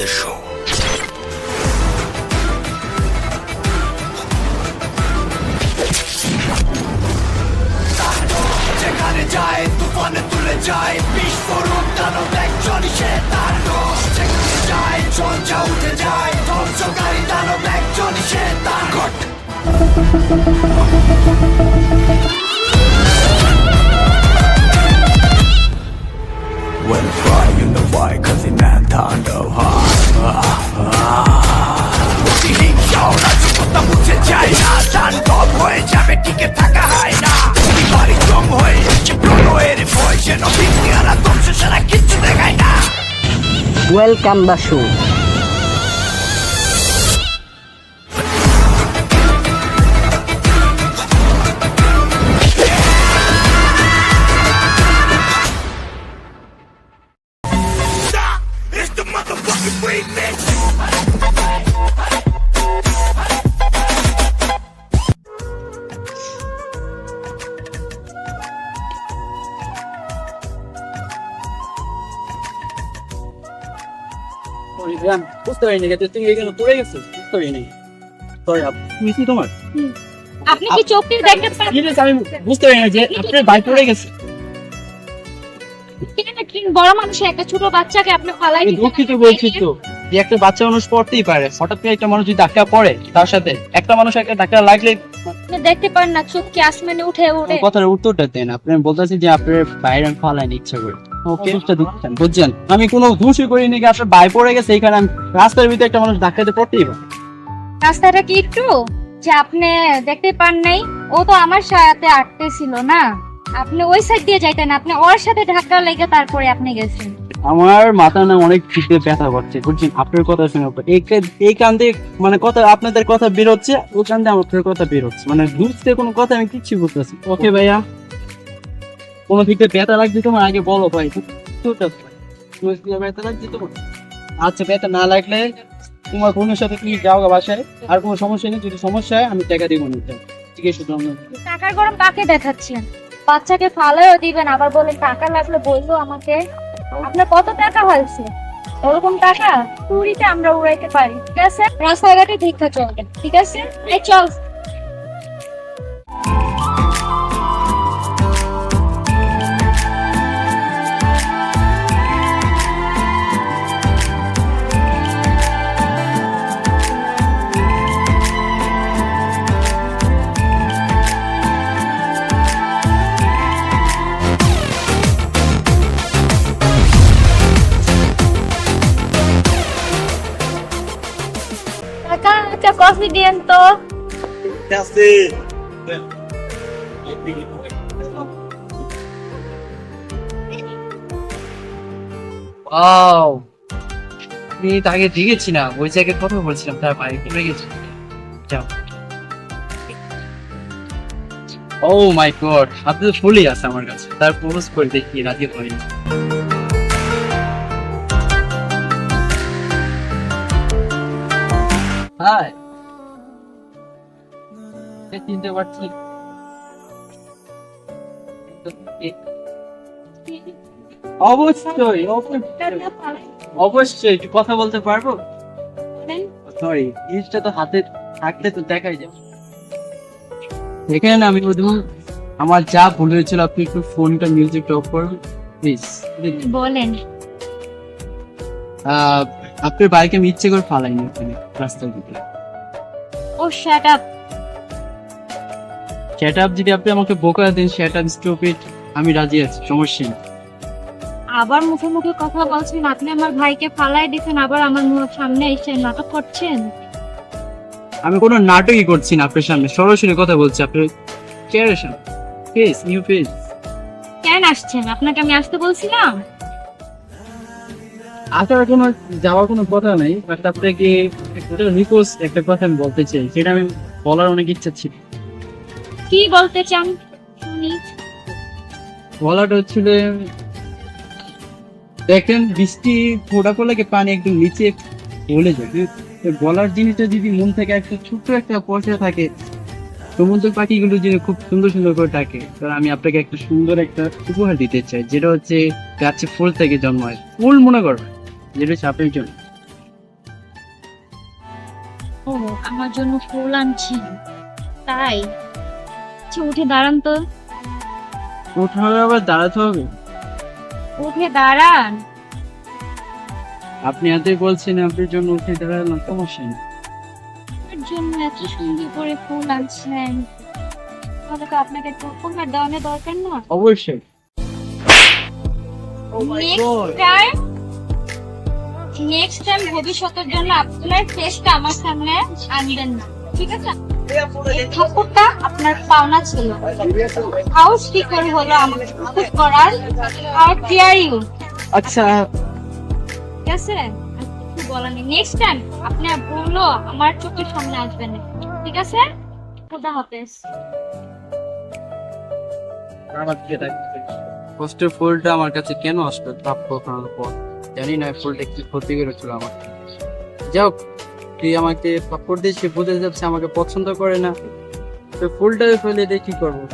the show. যেখানে যায় তুফানে তুলে যায় বিস্ফোরক দানব একজন সে তার রোষ যেখানে যায় ঝঞ্ঝা উঠে যায় ধ্বংসকারী দানব একজন সে তার ঘট When fly you know why cause it man tando ha শহরা যুবতা মুছে যায় না দান বব হয়ে যাবে টিকে থাকা হয় না বাড়ি জম হয়ে যাচ্ছে প্রলয়ের ভয় যেন বিজ্ঞানা ধ্বংস ছাড়া কিচ্ছু দেখায় না welcome the show. It's the motherfucking remix. বুঝতে পারিনি তুমি এখানে পড়ে গেছো, বুঝতে পারিনি। সরি আপনি তোমার আপনি কি চোখ দিয়ে দেখতে পাচ্ছেন? আমি বুঝতে পারি না যে আপনার বাইক পড়ে গেছে। বড় মানুষ একটা ছোট বাচ্চাকে আপনি ফালাই আমি দুঃখিত বলছি তো যে একটা বাচ্চা মানুষ পড়তেই পারে, হঠাৎ করে একটা মানুষ যদি ধাক্কা পড়ে তার সাথে একটা মানুষ একটা ধাক্কা লাগলে আপনি দেখতে পারেন না, চোখ কি আসমানে উঠে উঠে। কথার উত্তরটা দেন। আপনি বলতেছেন যে আপনার বাইরে আমি ফালাইনি ইচ্ছা করে, ওকে বুঝছেন? আমি কোনো দোষই করিনি, কি আপনার বাই পড়ে গেছে এখানে আমি রাস্তার ভিতরে একটা মানুষ ধাক্কাতে পড়তেই পারে। রাস্তাটা কি একটু যে আপনি দেখতে পান নাই? ও তো আমার সাথে আটতে ছিল না, আপনি ওই সাইড দিয়ে যাইতেন, আপনি ওর সাথে ধাক্কা লেগে তারপরে আপনি গেছেন। আমার মাথা না অনেক পিঠে ব্যথা করছে, বুঝছেন? আপনার কথা শুনে এই কান দিয়ে মানে কথা আপনাদের কথা বের হচ্ছে, ওই কান দিয়ে আপনার কথা বের হচ্ছে, মানে বুঝতে কোনো কথা আমি কিচ্ছু বুঝতেছি। ওকে ভাইয়া, কোনো দিকে ব্যথা লাগছে তোমার আগে বলো ভাই, ব্যথা লাগছে তোমার? আচ্ছা, ব্যথা না লাগলে তোমার বোনের সাথে তুমি যাও বাসায়, আর কোনো সমস্যা নেই। যদি সমস্যা হয় আমি টাকা দিব নিতে, ঠিক আছে? টাকার গরম কাকে দেখাচ্ছেন? বাচ্চাকে ফালাইও দিবেন, আবার বলেন টাকা লাগলে বললো আমাকে। আপনার কত টাকা হয়েছে? ওরকম টাকা চুরিতে আমরা উড়াইতে পারি, ঠিক আছে? রাস্তাঘাটে ভিক্ষা চলবে, ঠিক আছে? এই চল। কাকা একটা কফি দিন তো। ওয়াও, আমি তাকে দেখেছি না, ওই জায়গায় কথা বলছিলাম, তার বাইরে পড়ে গেছে। যাও। ও মাই গড, আপনি তো ফুলই আছে আমার কাছে, তার প্রপোজ করে দেখি রাজি হয়নি। হাই, চিনতে পারছি? অবশ্যই অবশ্যই একটু কথা বলতে পারবো? সরি, জিনিসটা তো হাতে থাকলে তো দেখাই যাবে। এখানে না আমি শুধু আমার যা ভুল হয়েছিল, আপনি একটু ফোনটা মিউজিকটা অফ করুন প্লিজ। বলেন। আপনার বাইকে আমি ইচ্ছে করে ফালাইনি ওখানে রাস্তার ভিতরে। ও শাট আপ। শাট আপ যদি আপনি আমাকে বোকা দেন, শাট আপ স্টুপিড, আমি রাজি আছি, সমস্যা নেই। আবার মুখে মুখে কথা বলছেন, আপনি আমার ভাইকে ফালাই দিচ্ছেন, আবার আমার সামনে এসে নাটক করছেন। আমি কোনো নাটকই করছি না আপনার সামনে, সরাসরি কথা বলছি। আপনার চেয়ারের সামনে ফেস, নিউ ফেস। কেন আসছেন? আপনাকে আমি আসতে বলছিলাম। আসার কোনো যাওয়ার কোনো কথা নেই, বাট আপনাকে একটা রিকোয়েস্ট, একটা কথা আমি বলতে চাই, সেটা আমি বলার অনেক ইচ্ছা ছিল। কি বলতে চান শুনি? বলাটা হচ্ছিল, দেখেন বৃষ্টি ফোটা পড়লে পানি একদম নিচে চলে যায়, বলার জিনিসটা যদি মন থেকে একটা ছোট্ট একটা পয়সা থাকে, সমুদ্র পাখিগুলো যদি খুব সুন্দর সুন্দর করে থাকে, তো আমি আপনাকে একটা সুন্দর একটা উপহার দিতে চাই, যেটা হচ্ছে গাছে ফুল থেকে জন্মায়, ফুল মনে করবেন, যেটা হচ্ছে আপনার জন্য। আমার জন্য ফুল আনছেন, তাই আচ্ছা, উঠে দাঁড়ান তো। উঠে হবে আবার দাঁড়াতে হবে? উঠে দাঁড়ান। আপনি এতই বলছেন, আপনার জন্য উঠে দাঁড়ালাম, সমস্যা নেই। আমার জন্য এত সুন্দর করে ফুল আনছেন, তাহলে তো আপনাকে একটু উপহার দেওয়ানোর দরকার না? অবশ্যই। নেক্সট টাইম ভবিষ্যতের জন্য আপনার ফেসটা আমার সামনে আনবেন না, ঠিক আছে? এই ঠাকুরটা আপনার পাওনা ছিল। হাউস কি করে হলো আমাকে প্রপোজ করার? How dear you? আচ্ছা, ঠিক আছে, আর কিছু বলার নেই। নেক্সট টাইম আপনি বললো আমার চোখের সামনে আসবেন না, ঠিক আছে? খোদা হাফেজ। কষ্টের ফুলটা আমার কাছে কেন আসলো প্রাপ্য করার পর? জানি না ফুলটা কি ক্ষতি করেছিল আমার। যাই হোক, তুই আমাকে পাপড় দিয়ে সে বুঝে যাচ্ছে আমাকে পছন্দ করে না, তো ফুলটা ফেলে দিয়ে কি করবো?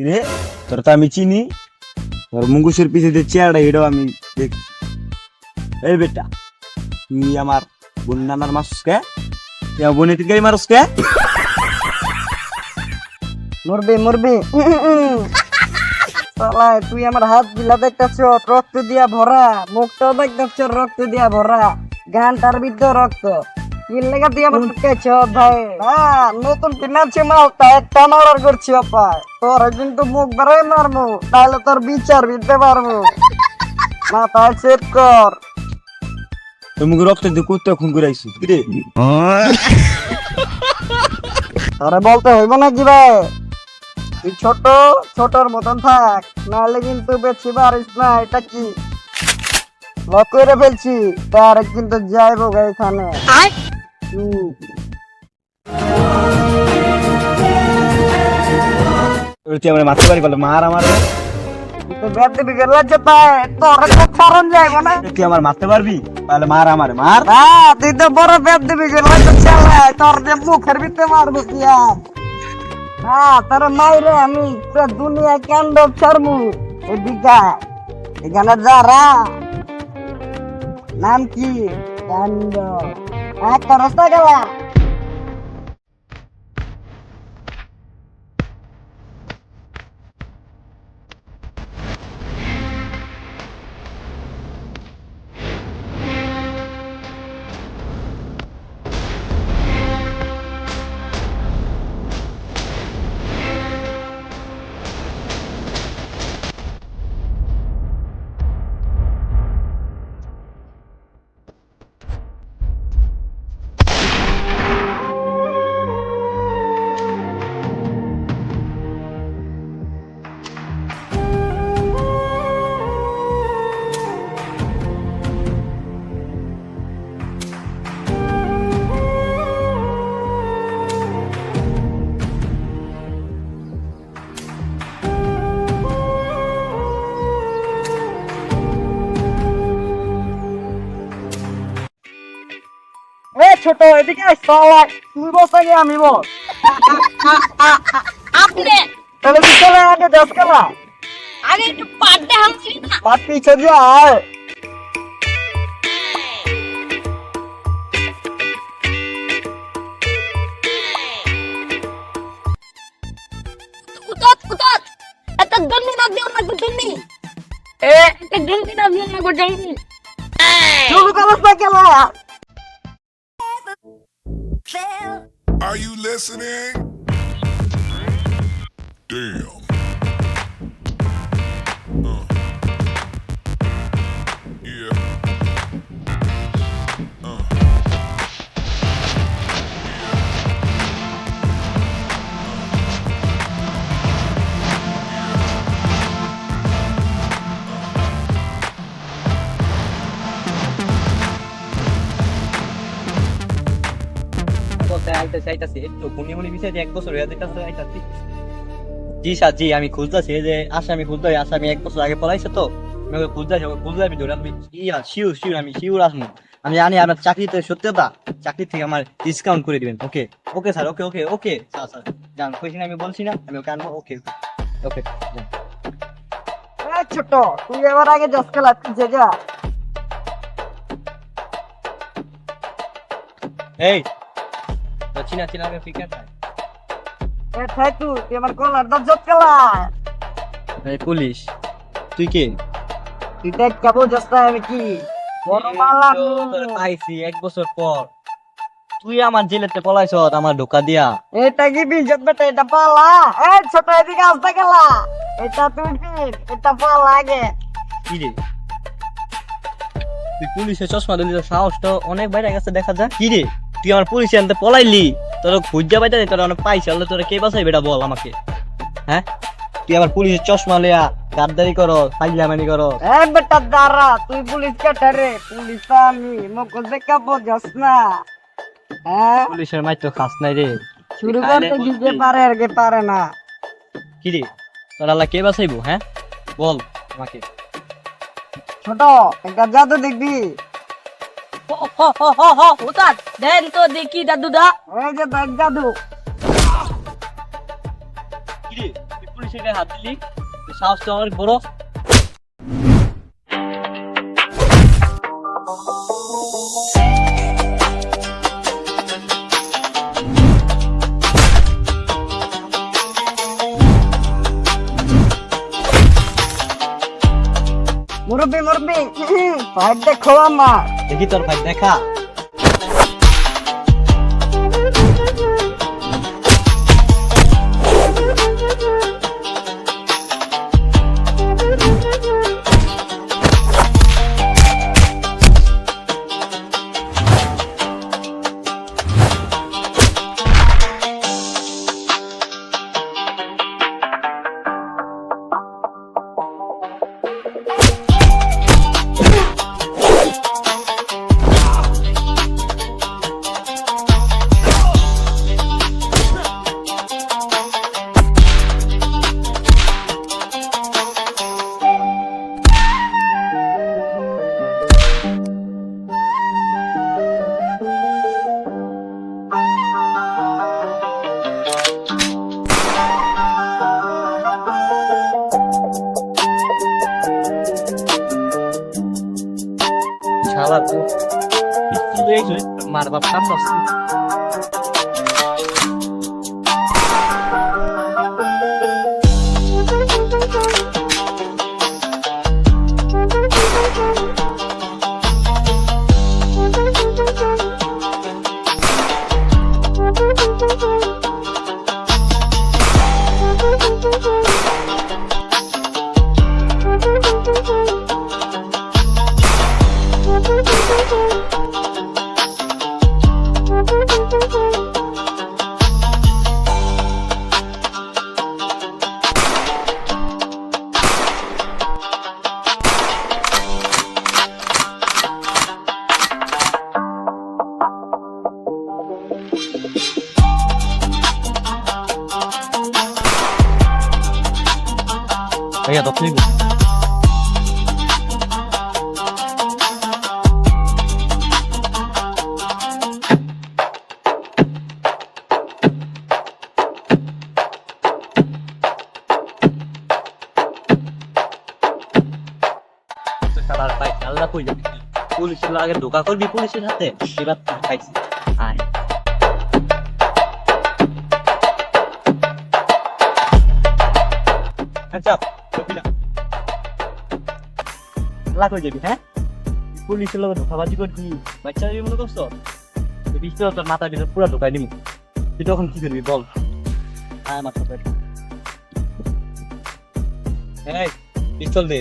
রে তোর তো আমি চিনি, তোর মুঙ্গুসের পিছে যে চেয়ারটা এটাও আমি দেখছি। এই বেটা, তুই আমার বোন নানার মাসুস কে? তুই আমার বোনের গাড়ি মারুস কে? মরবি মরবি। শালা তুই আমার হাত গিলা দেখতেছ রক্ত দিয়া ভরা, মুখটাও দেখতেছ রক্ত দিয়া ভরা, গানটার ভিতর রক্ত। কি লেগে তুই আমার ঢুকেছ ভাই? হ্যাঁ, নতুন কিনাচ্ছি মালটা, একটা অর্ডার করছি আপা। তোর কিন্তু মুখ বেরোয় মারবো, তাহলে তোর বিচার দিতে পারবো। মাথায় সেট কর। তোর মুখে রক্ত দিয়ে কুত্তে খুন করে আইসি রে। তোরে বলতে হইব না কি ভাই? তুই ছোট ছোটর মতন থাক, নাহলে কিন্তু বেশি পারিস না। এটা কি লক করে ফেলছি, তার কিন্তু যাইবো এখানে। তুই আমার মারতে পারি বলে মার আমার। তুই ব্যাট দিবি গেলাচ্ছে তাই তোরে তো ছাড়ন যাইব না। তুই আমার মারতে পারবি তাহলে মার আমার মার। হ্যাঁ, তুই তো বড় ব্যাট দিবি গেলাচ্ছে চালাই, তোর যে মুখের ভিতরে মারবো কি আর? হ্যাঁ, তোর মাইরে আমি পুরো দুনিয়া কান্ড ছাড়মু। এদিকে এখানে যারা নাম কি কান্ড, হ্যাঁ করস না গেলা। ছোট এদিকে আয়, শালা তুই বস আগে আমি বস। আপনি তাহলে তুই চলে আগে দশ খেলা আগে একটু পাড়তে হামছিলেন না? মাঠ পিছে দিয়ে আয়। উতত উতত একটা দন্ডি না দিও না, দন্ডি একটা দন্ডি না দিও না, দন্ডি শুরু করস না খেলা। Are you listening? Damn. Yeah. চাইতাছি একটু গুনি বিষয় 1 বছর হয়ে যাইতাছে চাইতাছি। জি স্যার জি, আমি খুঁজতেছি এই যে আসামি খুঁজতে আসামি 1 বছর আগে পলাইছে তো আমি ওকে খুঁজতে ধরে আমি শিওর আমি শিওর আসবো। আমি জানি আপনার চাকরিতে সত্যতা চাকরি থেকে আমার ডিসকাউন্ট করে দিবেন। ওকে ওকে স্যার, ওকে ওকে ওকে স্যার স্যার জান কইছি না, আমি বলছি না আমি ওকে আনবো। ওকে ওকে এই ছোট, তুই এবার আগে যাস খেলা, তুই যা। এই তো চিনা চিনা আগে ফিকার এ তুই আমার কলার দাম জট খেলা। এই পুলিশ তুই কে? তুই দেখ কেমন যাস না আমি কি বড় মালা তোরে পাইছি 1 বছর পর, তুই আমার জেলেতে পলাইছ আমার ঢোকা দিয়া। এটা কি বিজত বেটা, এটা পালা। এই ছোট, এদিকে আসতে গেলা। এটা তুই দিন, এটা পালা আগে। কি রে তুই পুলিশের চশমা দিলি, তোর সাহসটা অনেক বাইরে গেছে দেখা যায়। কি রে তুই আমার পুলিশে আনতে পলাইলি, তোর খুঁজা পাইতে তোরা অনেক পাইছে, হলে তোরা কে বাঁচাই বেটা বল আমাকে। হ্যাঁ তুই আমার পুলিশের চশমা লিয়া গাদ্দারি করো, ফাইজলামানি করো। এ বেটা দাঁড়া, তুই পুলিশ কেটে রে? পুলিশ তো আমি, মুখ দেখা বোঝাস না। হ্যাঁ, পুলিশের মাই তো খাস নাই রে। শুরু করতে দিতে পারে আর কে পারে না। কি রে তোর আল্লাহ কে বাঁচাইবো? হ্যাঁ বল আমাকে। ছোট, একটা জাদু দেখবি? উস্তাদ দেন তো দেখি দাদুদা। এই যে দেখ জাদু। কি রে তুই পুলিশের গায়ে হাত দিলি, তোর সাহস তো অনেক বড়। মুরব্বি মুরব্বি, ফাইট দেখো আমার। দেখি তোর ভাই দেখা। শালা তুই মার বাপ কাম করছিস। ভাইয়া দশ মিনিট পুলিশের আগে ধোকা করবি পুলিশের হাতে, এবার খাইছি। আয় আচ্ছা লাখ হয়ে যাবি। হ্যাঁ পুলিশের লোক ধোকাবাজি করবি, বাচ্চা মনে করছো পিস্তল তোর মাথার ভিতরে পুরো ঢোকাই দিবি, তুই তখন কি করবি বল? হ্যাঁ আমার সাথে পিস্তল দে।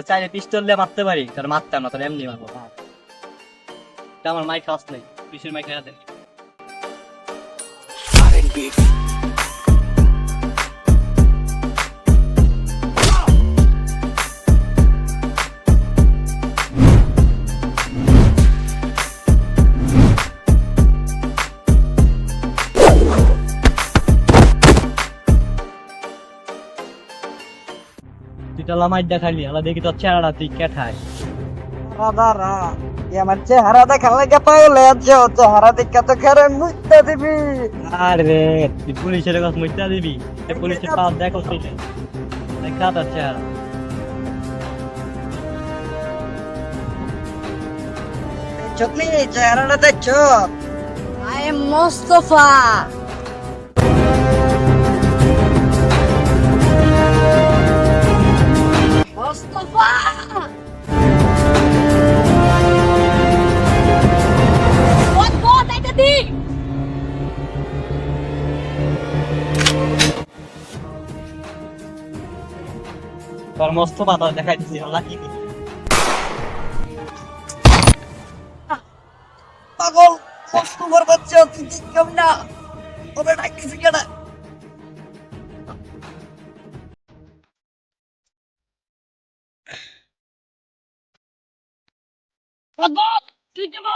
চাইলে পিস্তল দিয়ে মারতে পারি, তার মারতাম না, তোর এমনি মারবো। আমার মাইক খাওয়াস নাই, পিসের মাইক খাওয়া দেয়। তুই তালা মাইর দেখালি আলা দেখি তোর চেহারাটা তুই কেঠায় রাধারা আমার চেহারা দেখা লাগে পাইলে চেহারা দেখা তো খেরে মুইতা দিবি আরে তুই পুলিশের কাছে মুইতা দিবি পুলিশের পাওয়ার দেখো তুই দেখা তোর চেহারা চকলি চেহারাটা দেখছো আই এম মোস্তফা মোস্তফা বট এটা দি তোর মস্ত পাতা দেখাইতেছি আল্লাহ কি পাগল কষ্ট করবাচ্ছ তুই কেমন না ওরে ডাকতেছি কেডা তুই দেব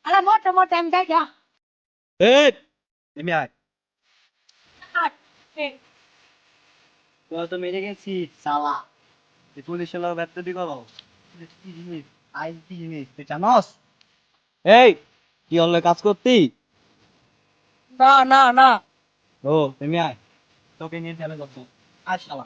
আলা মোটা মোটা এম দেখা এই এমি আয় তোরা তো মেরে গেছিস সালা এই পুলিশের লোক ব্যর্থ দি করো আইস দি জিনিস তুই জানস এই কি হলো কাজ করতি না না না ও তুমি আয় তোকে নিয়ে চলে যাচ্ছ আয় শালা